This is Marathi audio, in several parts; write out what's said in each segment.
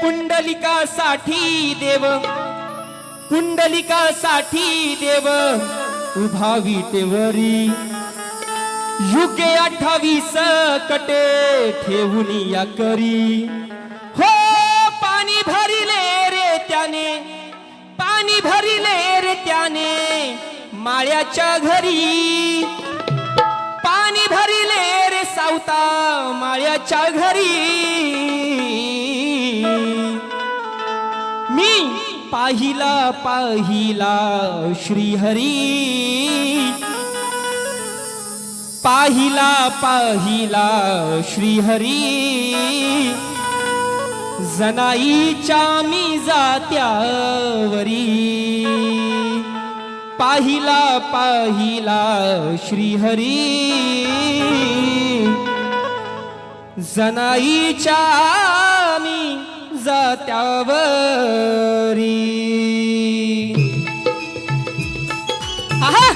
पुंडलिकासाठी देव, पुंडलिकासाठी देव उभा विटेवरी, युगे 28 कटे ठेवून या करी. हो पाणी भरिले रे त्याने, पाणी भरिले रे त्याने माळ्याच्या घरी, पाणी भरिले रे सावता माळ्याच्या घरी. मी पाहिला पाहिला श्रीहरी, पाहिला पाहिला श्रीहरी, जनाईच्या मी जात्यावरी. पाहिला पाहिला श्रीहरी, जनाईच्या मी जात्यावरी. आहा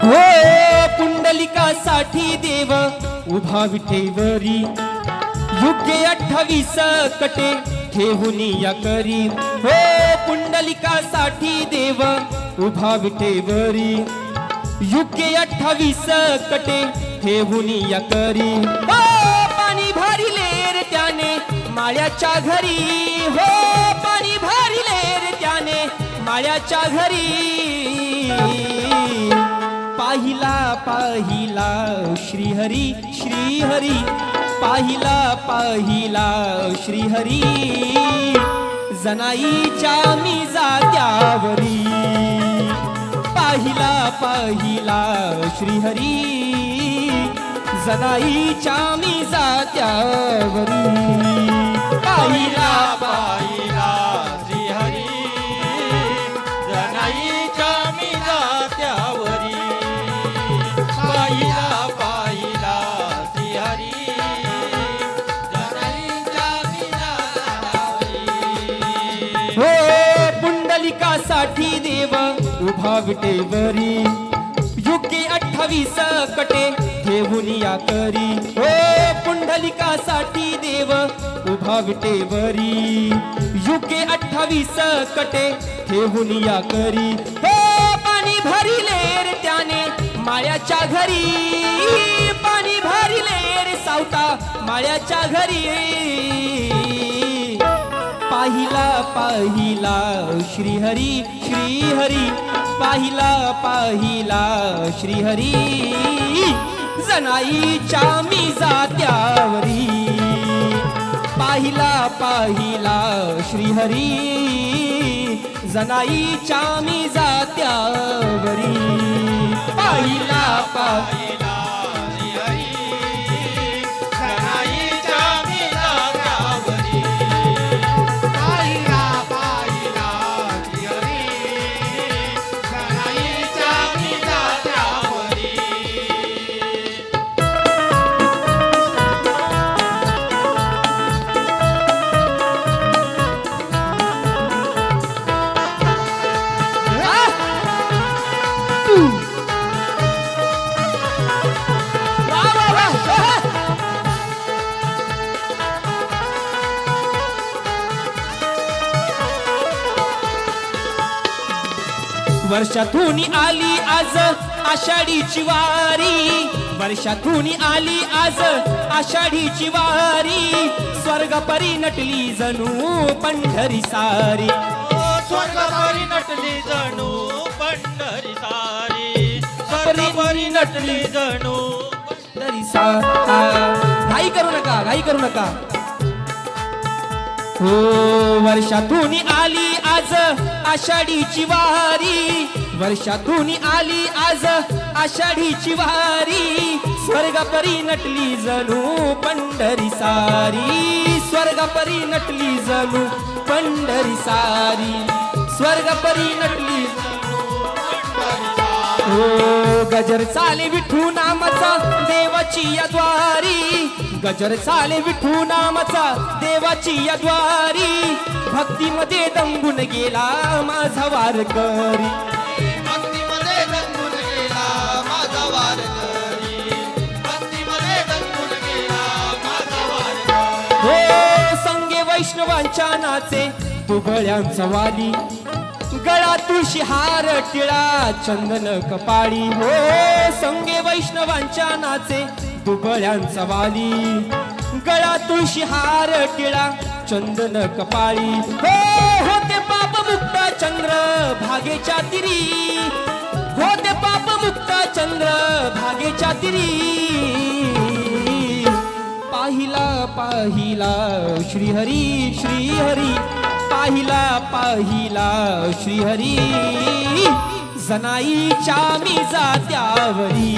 हो पुंडलिकासाठी देव उभा विठेवरी, युगे 28 कटे ठेवून या करी. हो पुंडलिकासाठी देव उभा विठेवरी, युगे 28 कटे ठेवून या करी. हो पाणी भरिले रे त्याने माळ्याच्या घरी, हो पाणी भरिले रे त्याने माळ्याच्या घरी. पाहिला पाहिला श्रीहरी, श्रीहरी पाहिला पाहिला श्रीहरी, जनाईच्या मी जात्यावरी. पाहिला पाहिला श्रीहरी, जनाईच्या मी जात्यावरी. पाहिला पाहिला श्रीहरी, जनाईच्या मी जात्यावरी. पाहिला पाहिला श्रीहरी, जनाईच्या मी जात्यावरी. हो पुंडलिकासाठी देव उभा विटेवरी, युगे 28 कटे ठेवून या करी. हो पुंडलिकासाठी देव उभा विटेवरी, युगे 28 कटे ठेवून या करी. हो पाणी भरिले रे त्याने माळ्याच्या घरी, पाणी भरिले रे सावता माळ्याच्या घरी. पाहिला पाहिला श्रीहरी, श्रीहरी पाहिला पाहिला श्रीहरी, जनाईच्या मी जात्यावरी. पाहिला पाहिला श्रीहरी, जनाईच्या मी जात्यावरी. पाहिला पाहिला श्रीहरी, जनाईच्या मी जात्यावरी. पाहिला पाहिला श्रीहरी, जनाईच्या मी जात्यावरी. वर्षातून आली आज आषाढीची वारी, वर्षातून आली आज आषाढीची वारी. स्वर्गपरी नटली जणू पंढरी सारी, स्वर्गपरी नटली जणू पंढरी सारी. स्वर्गपरी नटली जणू पंढरी सारी. घाई करू नका, घाई करू नका. हो वर्षातून आली आज आषाढीची वारी, वर्षातून आली आज आषाढीची वारी. स्वर्गपरी नटली जणू पंढरी सारी, स्वर्गपरी नटली जणू पंढरी सारी स्वर्ग परी नटली हो गजर चाले विठू नामाचा देवाची या द्वारी गजर चाले विठू नामाचा देवाची या द्वारी भक्तीमध्ये दंगून गेला माझा वारकरी भक्तीमध्ये रंगून गेला माझा वारकरी भक्तीमध्ये रंगून गेला माझा वारकरी हो संगे वैष्णवांच्या नाचे दुबळ्यांचा वाली गळा तुळशी हार टिळा चंदन कपाळी हो संगे वैष्णवांच्या नाचे दुबळ्यांचा वाली गळा तुळशी हार टिळा चंदन कपाळी हो होते पाप मुक्त चंद्र भागेच्या तिरी होते पाप मुक्त चंद्र भागेच्या तिरी पाहिला पाहिला श्रीहरी श्रीहरी पाहिला पाहिला श्रीहरी जनाईच्या मी जात्यावरी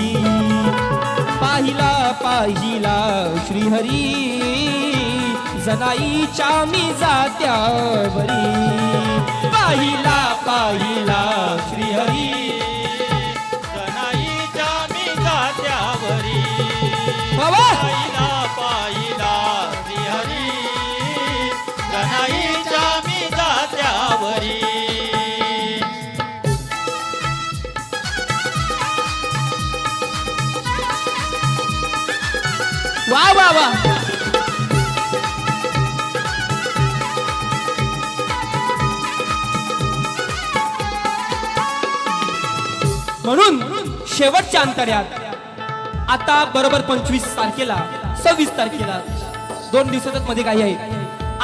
पाहिला पाहिला श्रीहरी जनाईच्या मी जात्यावरी पाहिला पाहिला श्रीहरी जनाईच्या मी जात्यावरी बाबा पाहिला पाहिला श्रीहरी जनाईच्या मी जात्यावरी वा वा वा म्हणून शेवटच्या अंतर्यात आता बरोबर 25 तारखेला 26 तारखेला 2 दिवसातच मध्ये काही आहे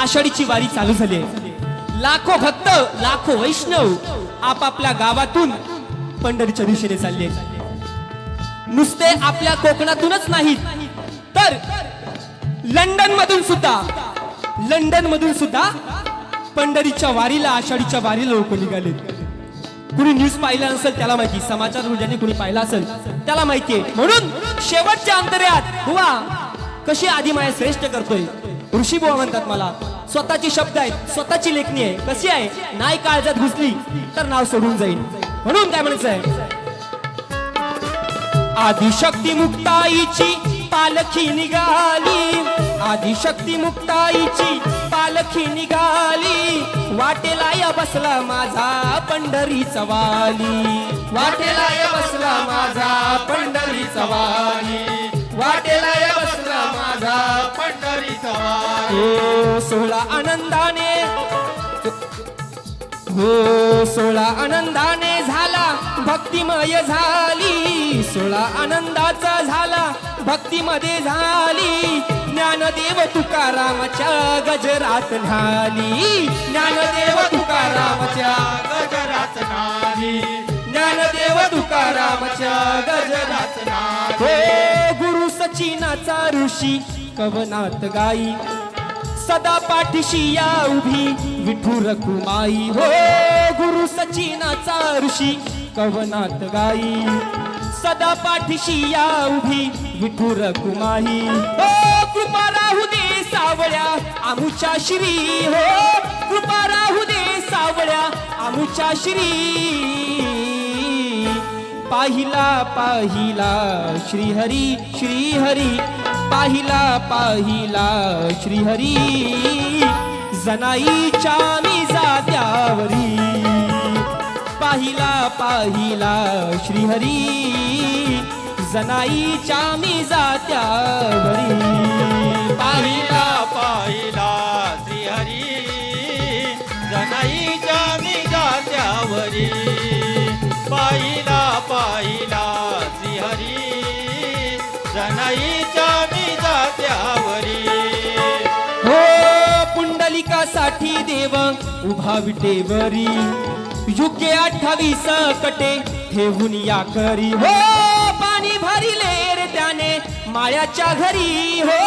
आषाढीची वारी चालू झाली आहे लाखो भक्त लाखो वैष्णव आपापल्या गावातून पंढरीच्या दिशेने चालले नुसते आपल्या कोकणातूनच नाहीत तर लंडन मधून सुद्धा पंढरीच्या वारीला आषाढीच्या वारीला लोक निघाले कुणी न्यूज पाहिला असेल त्याला माहिती समाचार ज्यांनी कुणी पाहिला असेल त्याला माहितीये म्हणून शेवटच्या अंतर्यात बुवा कशी आदिमाया श्रेष्ठ करतोय ऋषी बुवा म्हणतात मला स्वतःची शब्द आहेत स्वतःची लेखणी आहे कशी आहे नाही काळजात घुसली तर नाव सोडून जाईल म्हणून काय म्हणायचं आहे आदिशक्ती मुक्ताईची पालखी निघाली आदिशक्ती मुक्ताईची पालखी निघाली वाटेला या बसला माझा पंढरीचा वाली वाटेला या बसला माझा पंढरीचा वाली वाटेला या बसला माझा पंढरीचा वारी हो सोहळा आनंदाने हो सोहळा आनंदाने झाला भक्तिमय झाली सोहळा आनंदाचा झाला भक्तीमध्ये झाली ज्ञानदेव तुकारामाच्या गजरात न्हाली ज्ञानदेव तुकारामाच्या गजरात नारी ज्ञानदेव तुकारामाच्या गजरात नारी हो गुरु सचिनाचा ऋषी कवनात गाई सदा पाठीशी या उभी विठू रखुमाई हो गुरु सचिनाचा ऋषी कवनात गाई सदा पाठीशी या उभी विठू रखुमाई हो कृपा राहू दे सावळ्या आमुच्या श्री हो कृपा राहू दे सावळ्या आमुच्या श्री पाहिला पाहिला श्रीहरी श्रीहरी पाहिला पाहिला श्रीहरी जनाईच्या मी जात्यावरी पाहिला पाहिला श्रीहरी जनाईच्या मी जात्यावरी पाहिला पाहिला श्रीहरी जनाईच्या मी जात्यावरी पाहिला पाहिला श्रीहरी जनाईच्या मी जात्यावरी हो पुंडलिकासाठी देव उभा विटेवरी युगे 28 कटे ठेवून या करी हो पाणी भरिले रे त्याने माळ्याच्या घरी हो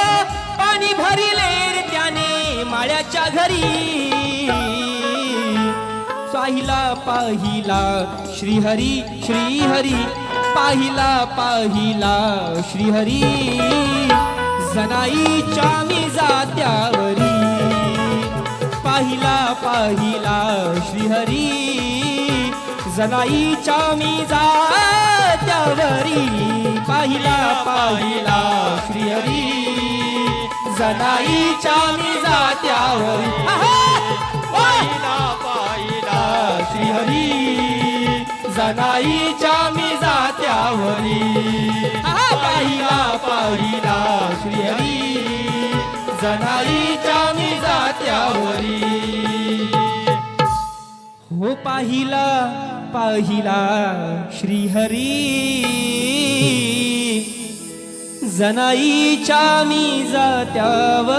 पाणी भरिले रे त्याने माळ्याच्या घरी पाहिला पाहिला श्रीहरी श्रीहरी पाहिला पाहिला श्रीहरी जनाईच्या मी जात्यावरी पाहिला पाहिला श्रीहरी जनाईच्या मी जात्यावरी पाहिला पाहिला श्रीहरी जनाईच्या मी जात्यावरी पाहिला पाहिला श्रीहरी जनाईच्या मी जात्यावरी पाहिला पाहिला श्रीहरी जनाईच्या मी जात्यावरी हो पाहिला पाहिला श्रीहरी जनाईच्या मी जात्यावरी